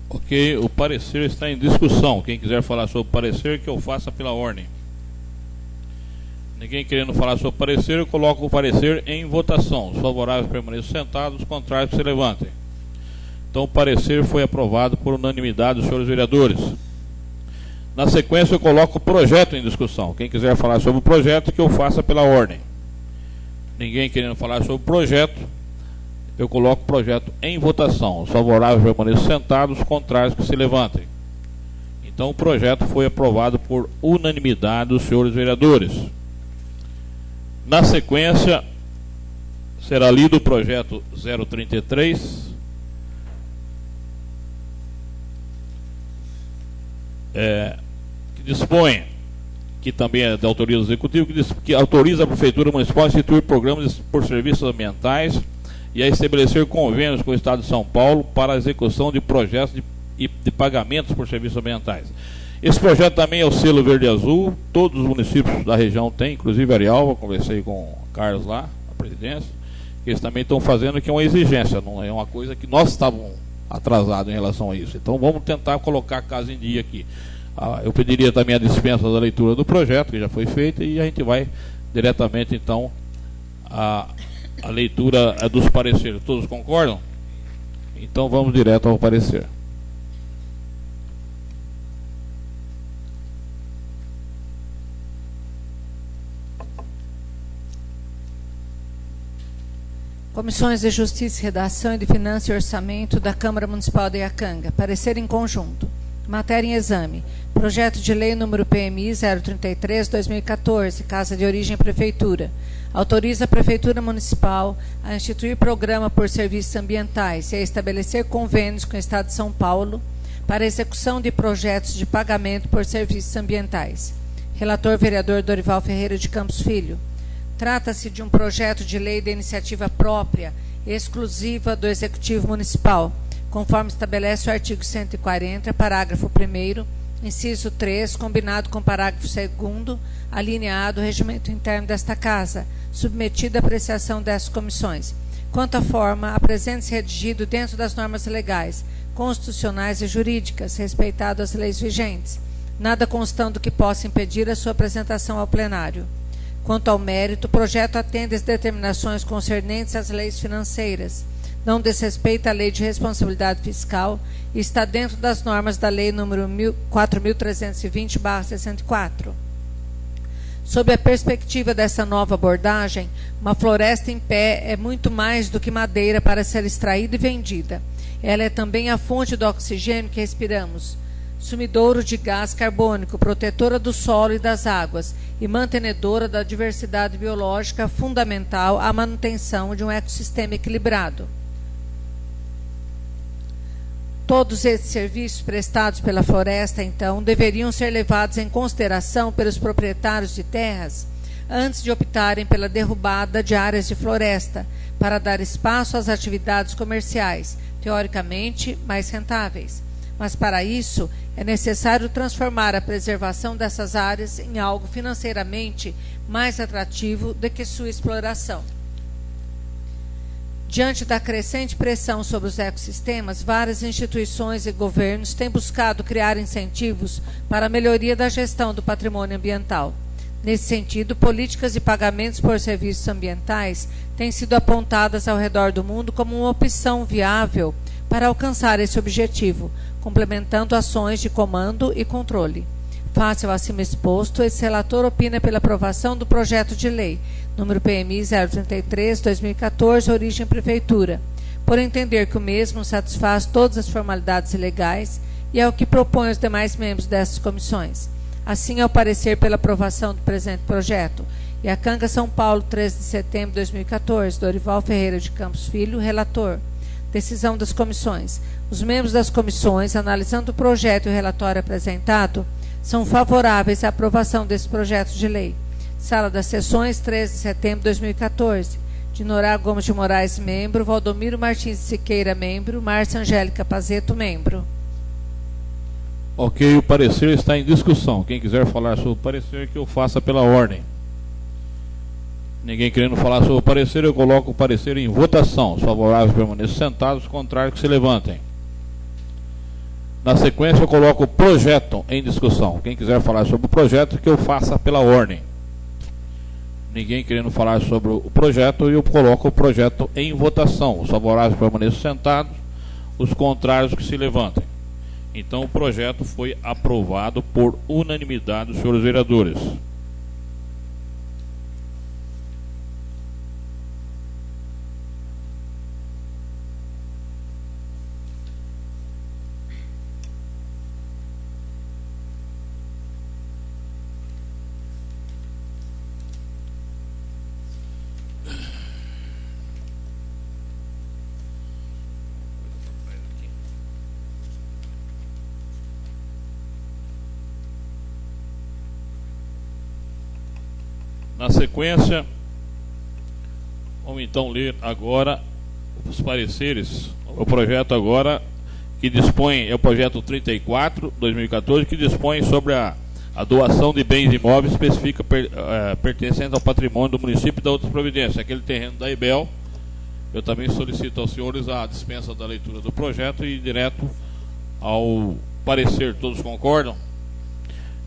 Ok, o parecer está em discussão. Quem quiser falar sobre o parecer, que eu faça pela ordem. Ninguém querendo falar sobre o parecer, eu coloco o parecer em votação. Os favoráveis permaneçam sentados, os contrários que se levantem. Então o parecer foi aprovado por unanimidade dos senhores vereadores. Na sequência eu coloco o projeto em discussão. Quem quiser falar sobre o projeto, que eu faça pela ordem. Ninguém querendo falar sobre o projeto, eu coloco o projeto em votação. Os favoráveis permaneçam sentados, os contrários que se levantem. Então o projeto foi aprovado por unanimidade dos senhores vereadores. Na sequência, será lido o projeto 033, que dispõe que também é da autoria do Executivo, que diz que autoriza a Prefeitura Municipal a instituir programas por serviços ambientais e a estabelecer convênios com o Estado de São Paulo para a execução de projetos de pagamentos por serviços ambientais. Esse projeto também é o selo verde e azul, todos os municípios da região têm, inclusive Arialva, conversei com o Carlos lá, a presidência, que eles também estão fazendo, que é uma exigência, não é uma coisa que nós estávamos atrasados em relação a isso. Então vamos tentar colocar a casa em dia aqui. Eu pediria também a dispensa da leitura do projeto, que já foi feita, e a gente vai diretamente, então, a leitura dos pareceres. Todos concordam? Então vamos direto ao parecer. Comissões de Justiça, Redação e de Finanças e Orçamento da Câmara Municipal de Iacanga. Parecer em conjunto. Matéria em exame. Projeto de Lei número PMI 033/2014, Casa de Origem Prefeitura. Autoriza a Prefeitura Municipal a instituir programa por serviços ambientais e a estabelecer convênios com o Estado de São Paulo para a execução de projetos de pagamento por serviços ambientais. Relator vereador Dorival Ferreira de Campos Filho. Trata-se de um projeto de lei de iniciativa própria, exclusiva do Executivo Municipal, conforme estabelece o artigo 140, parágrafo 1º, inciso 3, combinado com o parágrafo 2º, alineado ao regimento interno desta Casa, submetido à apreciação dessas comissões. Quanto à forma, apresenta-se redigido dentro das normas legais, constitucionais e jurídicas, respeitado as leis vigentes, nada constando que possa impedir a sua apresentação ao plenário. Quanto ao mérito, o projeto atende às determinações concernentes às leis financeiras, não desrespeita a Lei de Responsabilidade Fiscal e está dentro das normas da Lei nº 4.320/64. Sob a perspectiva dessa nova abordagem, uma floresta em pé é muito mais do que madeira para ser extraída e vendida. Ela é também a fonte do oxigênio que respiramos, sumidouro de gás carbônico, protetora do solo e das águas e mantenedora da diversidade biológica fundamental à manutenção de um ecossistema equilibrado. Todos esses serviços prestados pela floresta, então, deveriam ser levados em consideração pelos proprietários de terras antes de optarem pela derrubada de áreas de floresta, para dar espaço às atividades comerciais, teoricamente mais rentáveis. Mas, para isso, é necessário transformar a preservação dessas áreas em algo financeiramente mais atrativo do que sua exploração. Diante da crescente pressão sobre os ecossistemas, várias instituições e governos têm buscado criar incentivos para a melhoria da gestão do patrimônio ambiental. Nesse sentido, políticas de pagamentos por serviços ambientais têm sido apontadas ao redor do mundo como uma opção viável para alcançar esse objetivo, complementando ações de comando e controle. Face ao acima exposto, esse relator opina pela aprovação do projeto de lei, número PMI 033/2014, origem Prefeitura, por entender que o mesmo satisfaz todas as formalidades legais e é o que propõe os demais membros dessas comissões. Assim, ao parecer pela aprovação do presente projeto, Iacanga, São Paulo, 13 de setembro de 2014, Dorival Ferreira de Campos Filho, relator. Decisão das comissões. Os membros das comissões, analisando o projeto e o relatório apresentado, são favoráveis à aprovação desse projeto de lei. Sala das Sessões, 13 de setembro de 2014. Dinorá Gomes de Moraes, membro. Valdomiro Martins de Siqueira, membro. Márcia Angélica Pazeto, membro. Ok, o parecer está em discussão. Quem quiser falar sobre o parecer, que eu faça pela ordem. Ninguém querendo falar sobre o parecer, eu coloco o parecer em votação. Os favoráveis permaneçam sentados, os contrários que se levantem. Na sequência, eu coloco o projeto em discussão. Quem quiser falar sobre o projeto, que eu faça pela ordem. Ninguém querendo falar sobre o projeto, eu coloco o projeto em votação. Os favoráveis permaneçam sentados, os contrários que se levantem. Então, o projeto foi aprovado por unanimidade dos senhores vereadores. Na sequência, vamos então ler agora os pareceres. O projeto agora que dispõe, é o projeto 34, 2014, que dispõe sobre a doação de bens imóveis específica pertencentes ao patrimônio do município e da outras providências. Aquele terreno da IBEL, eu também solicito aos senhores a dispensa da leitura do projeto e ir direto ao parecer. Todos concordam?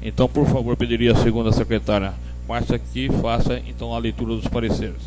Então, por favor, pediria à segunda secretária Márcia que faça então a leitura dos pareceres.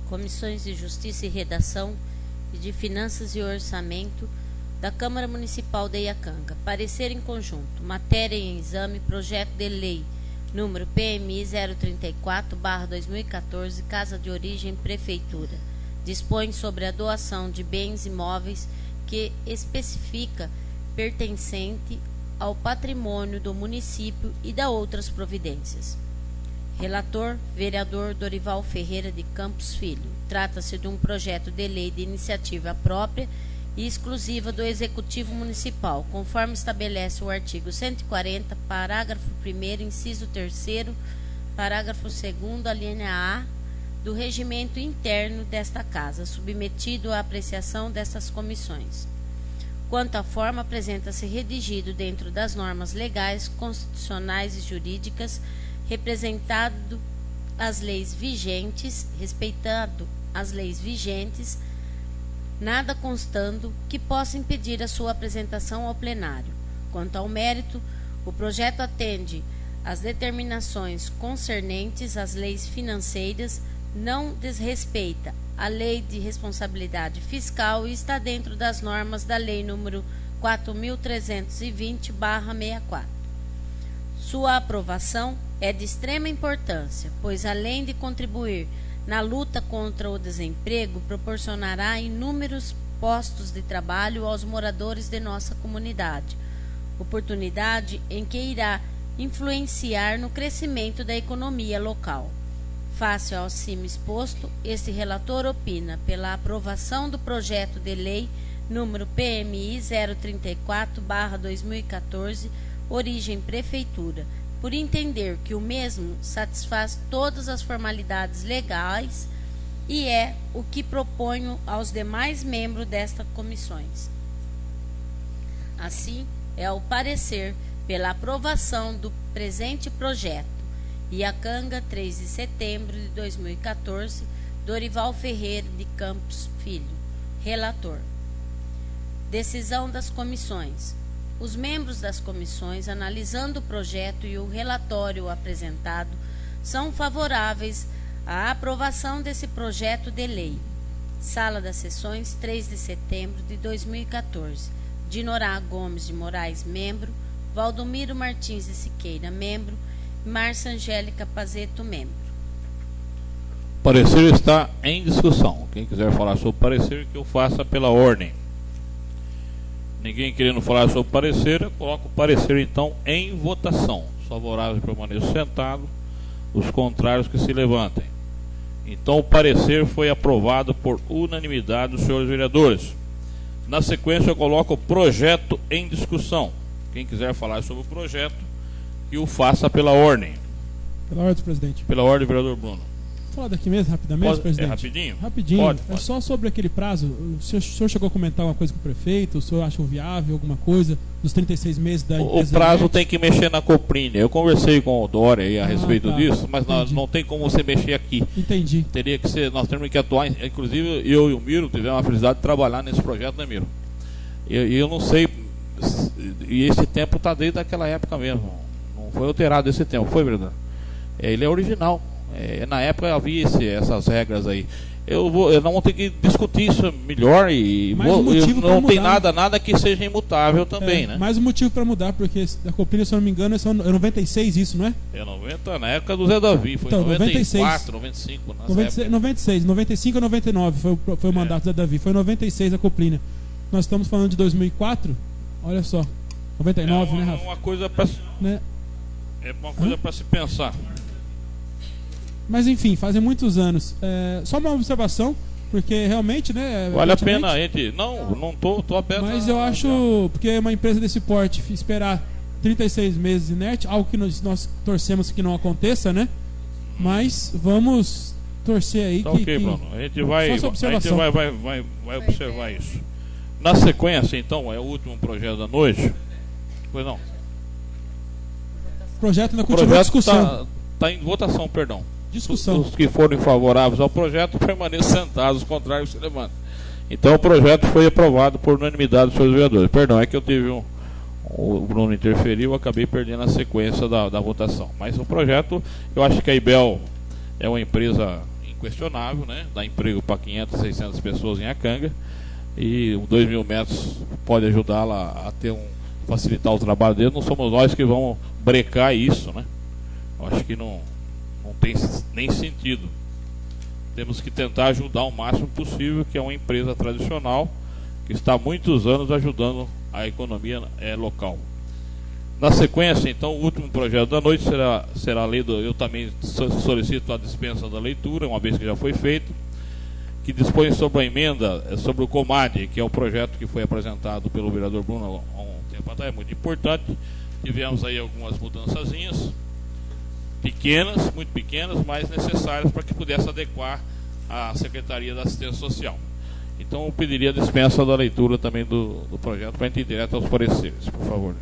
Comissões de Justiça e Redação e de Finanças e Orçamento da Câmara Municipal de Iacanga. Parecer em conjunto. Matéria em exame. Projeto de Lei número PMI 034/2014, Casa de Origem, Prefeitura. Dispõe sobre a doação de bens imóveis que especifica pertencente ao patrimônio do município e da outras providências. Relator, vereador Dorival Ferreira de Campos Filho. Trata-se de um projeto de lei de iniciativa própria e exclusiva do Executivo Municipal, conforme estabelece o artigo 140, parágrafo 1º, inciso 3º, parágrafo 2º, a linha A, do regimento interno desta Casa, submetido à apreciação dessas comissões. Quanto à forma, apresenta-se redigido dentro das normas legais, constitucionais e jurídicas, respeitando as leis vigentes, nada constando que possa impedir a sua apresentação ao plenário. Quanto ao mérito, o projeto atende às determinações concernentes às leis financeiras, não desrespeita a lei de responsabilidade fiscal e está dentro das normas da lei número 4.320/64. Sua aprovação é de extrema importância, pois além de contribuir na luta contra o desemprego, proporcionará inúmeros postos de trabalho aos moradores de nossa comunidade, oportunidade em que irá influenciar no crescimento da economia local. Face ao acima exposto, este relator opina pela aprovação do projeto de lei número PMI 034/2014, origem Prefeitura, por entender que o mesmo satisfaz todas as formalidades legais e é o que proponho aos demais membros destas comissões. Assim, é o parecer pela aprovação do presente projeto. Iacanga, 3 de setembro de 2014, Dorival Ferreira de Campos Filho, relator. Decisão das comissões. Os membros das comissões, analisando o projeto e o relatório apresentado, são favoráveis à aprovação desse projeto de lei. Sala das Sessões, 3 de setembro de 2014. Dinorá Gomes de Moraes, membro. Valdomiro Martins de Siqueira, membro. Márcia Angélica Pazeto, membro. O parecer está em discussão. Quem quiser falar sobre o parecer, que eu faça pela ordem. Ninguém querendo falar sobre o parecer, eu coloco o parecer então em votação. Os favoráveis permaneçam sentados, os contrários que se levantem. Então o parecer foi aprovado por unanimidade dos senhores vereadores. Na sequência eu coloco o projeto em discussão. Quem quiser falar sobre o projeto, que o faça pela ordem. Pela ordem, presidente. Pela ordem, vereador Bruno. Vou falar daqui mesmo, rapidamente, Pode, presidente? é rapidinho? Rapidinho. Pode. É só sobre aquele prazo. O senhor chegou a comentar alguma coisa com o prefeito? O senhor achou viável alguma coisa nos 36 meses da empresa? O prazo tem que mexer na Coprinha. Eu conversei com o Dória aí a respeito disso, mas não tem como você mexer aqui. Entendi. Teria que ser, nós temos que atuar. Inclusive, eu e o Miro tivemos a felicidade de trabalhar nesse projeto, né, Miro? E eu não sei, e esse tempo está desde aquela época mesmo. Não foi alterado esse tempo, foi, verdade? Ele é original. Na época havia essas regras aí. eu não vou ter que discutir isso melhor e Mas o motivo pra não tem mudar, nada que seja imutável também, né? Mais um motivo para mudar, porque a Copina, se eu não me engano, é 96 isso, não é? É 90 na época do Zé Davi, foi Então, 94, 95, 96, 95 ou 99 foi o mandato do Zé Davi, foi 96 a Coplina. Nós estamos falando de 2004, olha só, 99, né, Rafa? Uma coisa para Né? É uma coisa para se pensar. Mas enfim, fazem muitos anos. Só uma observação, porque realmente, né? Vale a pena a gente. Não tô aberto. Mas eu acho, porque uma empresa desse porte esperar 36 meses inerte, algo que nós torcemos que não aconteça, né? Mas vamos torcer aí tá que. Ok, Bruno. A gente vai observar isso. Na sequência, então, é o último projeto da noite. Pois não. Projeto ainda continua em discussão. Está em votação, perdão. Discussão. Os que forem favoráveis ao projeto permaneçam sentados, os contrários se levantam. Então o projeto foi aprovado por unanimidade dos seus vereadores. Perdão, é que eu tive o Bruno interferiu, acabei perdendo a sequência da votação. Mas o projeto, eu acho que a IBEL é uma empresa inquestionável, né? Dá emprego para 500, 600 pessoas em Acanga. E 2.000 metros pode ajudá-la a ter facilitar o trabalho dele. Não somos nós que vamos brecar isso, né? Eu acho que não tem nem sentido. Temos que tentar ajudar o máximo possível, que é uma empresa tradicional que está há muitos anos ajudando a economia local. Na sequência, então, o último projeto da noite será a lei eu também solicito a dispensa da leitura, uma vez que já foi feito, que dispõe sobre a emenda sobre o Comad, que é o projeto que foi apresentado pelo vereador Bruno há um tempo atrás, é muito importante. Tivemos aí algumas mudançazinhas pequenas, muito pequenas, mas necessárias para que pudesse adequar a Secretaria da Assistência Social. Então eu pediria a dispensa da leitura também do projeto para a gente ir direto aos pareceres, por favor.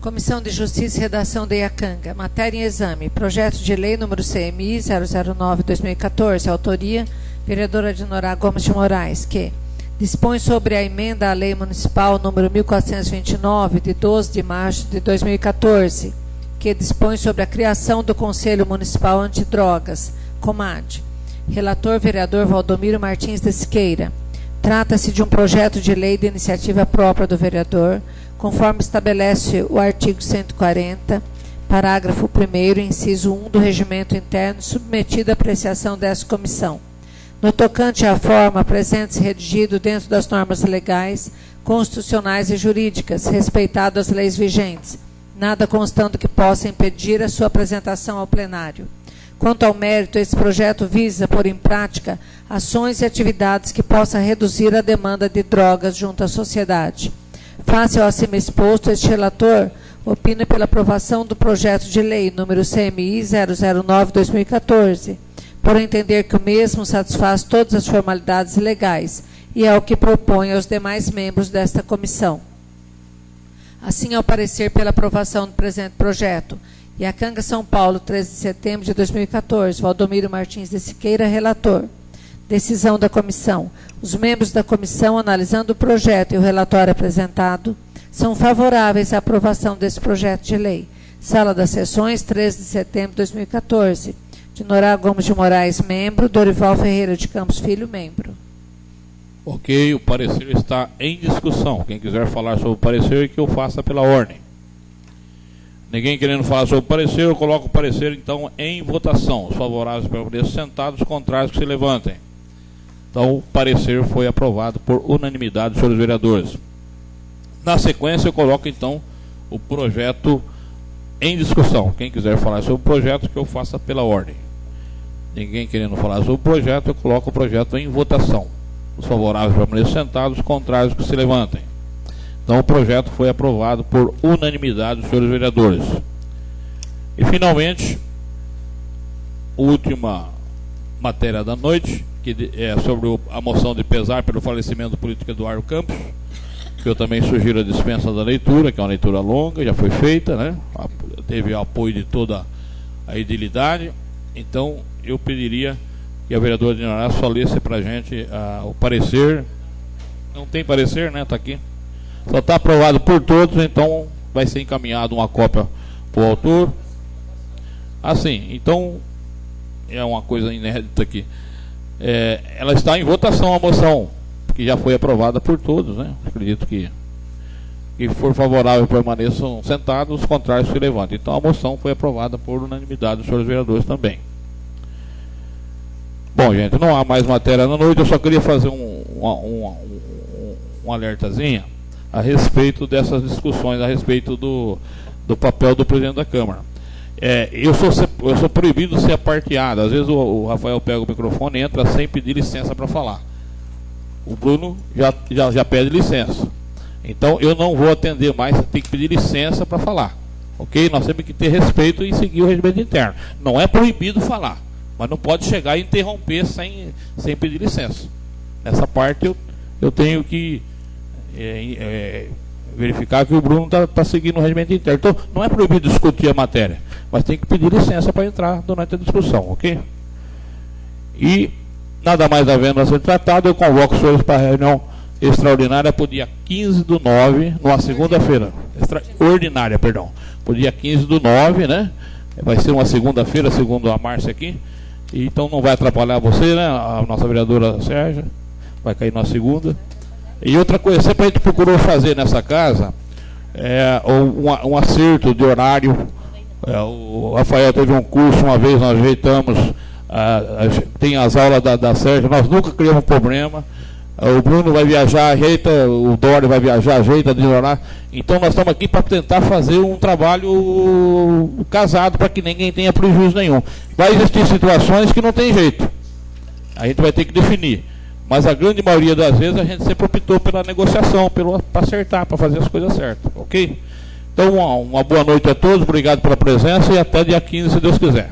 Comissão de Justiça e Redação de Iacanga. Matéria em exame. Projeto de lei número CMI 009/2014. Autoria, vereadora Dinorá Gomes de Moraes, que dispõe sobre a emenda à Lei Municipal número 1429, de 12 de março de 2014, que dispõe sobre a criação do Conselho Municipal Antidrogas, Comad. Relator, vereador Valdomiro Martins de Siqueira. Trata-se de um projeto de lei de iniciativa própria do vereador, conforme estabelece o artigo 140, parágrafo 1º, inciso 1 do Regimento Interno, submetido à apreciação dessa comissão. No tocante à forma, apresenta-se redigido dentro das normas legais, constitucionais e jurídicas, respeitado as leis vigentes, nada constando que possa impedir a sua apresentação ao plenário. Quanto ao mérito, esse projeto visa pôr em prática ações e atividades que possam reduzir a demanda de drogas junto à sociedade. Face ao acima exposto, este relator opina pela aprovação do projeto de lei número CMI 009/2014, por entender que o mesmo satisfaz todas as formalidades legais e é o que propõe aos demais membros desta comissão. Assim, ao parecer pela aprovação do presente projeto, Iacanga, São Paulo, 13 de setembro de 2014, Valdomiro Martins de Siqueira, relator. Decisão da comissão. Os membros da comissão, analisando o projeto e o relatório apresentado, são favoráveis à aprovação desse projeto de lei. Sala das Sessões, 13 de setembro de 2014. Dinorá Gomes de Moraes, membro. Dorival Ferreira de Campos Filho, membro. Ok, o parecer está em discussão. Quem quiser falar sobre o parecer, que eu faça pela ordem. Ninguém querendo falar sobre o parecer, eu coloco o parecer, então, em votação. Os favoráveis permaneçam sentados, os contrários que se levantem. Então, o parecer foi aprovado por unanimidade dos senhores vereadores. Na sequência, eu coloco, então, o projeto em discussão. Quem quiser falar sobre o projeto, que eu faça pela ordem. Ninguém querendo falar sobre o projeto, eu coloco o projeto em votação. Os favoráveis permaneçam sentados, os contrários que se levantem. Então, o projeto foi aprovado por unanimidade dos senhores vereadores. E, finalmente, última matéria da noite, que é sobre a moção de pesar pelo falecimento do político Eduardo Campos, que eu também sugiro a dispensa da leitura, que é uma leitura longa, já foi feita, né? Teve o apoio de toda a edilidade. Então, eu pediria que a vereadora Dinorá só lesse para a gente o parecer. Não tem parecer, né? Está aqui. Só está aprovado por todos, então vai ser encaminhado uma cópia para o autor. Assim, então, é uma coisa inédita aqui. Ela está em votação a moção, que já foi aprovada por todos, né? Acredito que for favorável permaneçam sentados, os contrários se levantem. Então a moção foi aprovada por unanimidade dos senhores vereadores também. Bom, gente, não há mais matéria na noite, eu só queria fazer um alertazinho a respeito dessas discussões, a respeito do papel do presidente da Câmara. Eu sou proibido de ser aparteado. Às vezes o Rafael pega o microfone e entra sem pedir licença para falar. O Bruno já pede licença. Então eu não vou atender mais, tem que pedir licença para falar. Ok? Nós temos que ter respeito e seguir o regimento interno. Não é proibido falar, mas não pode chegar e interromper sem pedir licença. Nessa parte eu tenho que verificar que o Bruno está seguindo o regimento interno. Então não é proibido discutir a matéria, mas tem que pedir licença para entrar durante a discussão, ok? E nada mais havendo a ser tratado, eu convoco os senhores para a reunião extraordinária para o dia 15/9, numa segunda-feira. Ordinária, perdão. Para o dia 15/9, né? Vai ser uma segunda-feira, segundo a Márcia aqui. E, então não vai atrapalhar você, né? A nossa vereadora Sérgia vai cair na segunda. E outra coisa, sempre a gente procurou fazer nessa casa um acerto de horário. O Rafael teve um curso uma vez, nós ajeitamos. Tem as aulas da Sérgia, nós nunca criamos problema. O Bruno vai viajar, ajeita, o Dória vai viajar, ajeita, de horário. Então nós estamos aqui para tentar fazer um trabalho casado para que ninguém tenha prejuízo nenhum. Vai existir situações que não tem jeito. A gente vai ter que definir. Mas a grande maioria das vezes a gente sempre optou pela negociação, para acertar, para fazer as coisas certas. Ok? Então uma boa noite a todos, obrigado pela presença e até dia 15, se Deus quiser.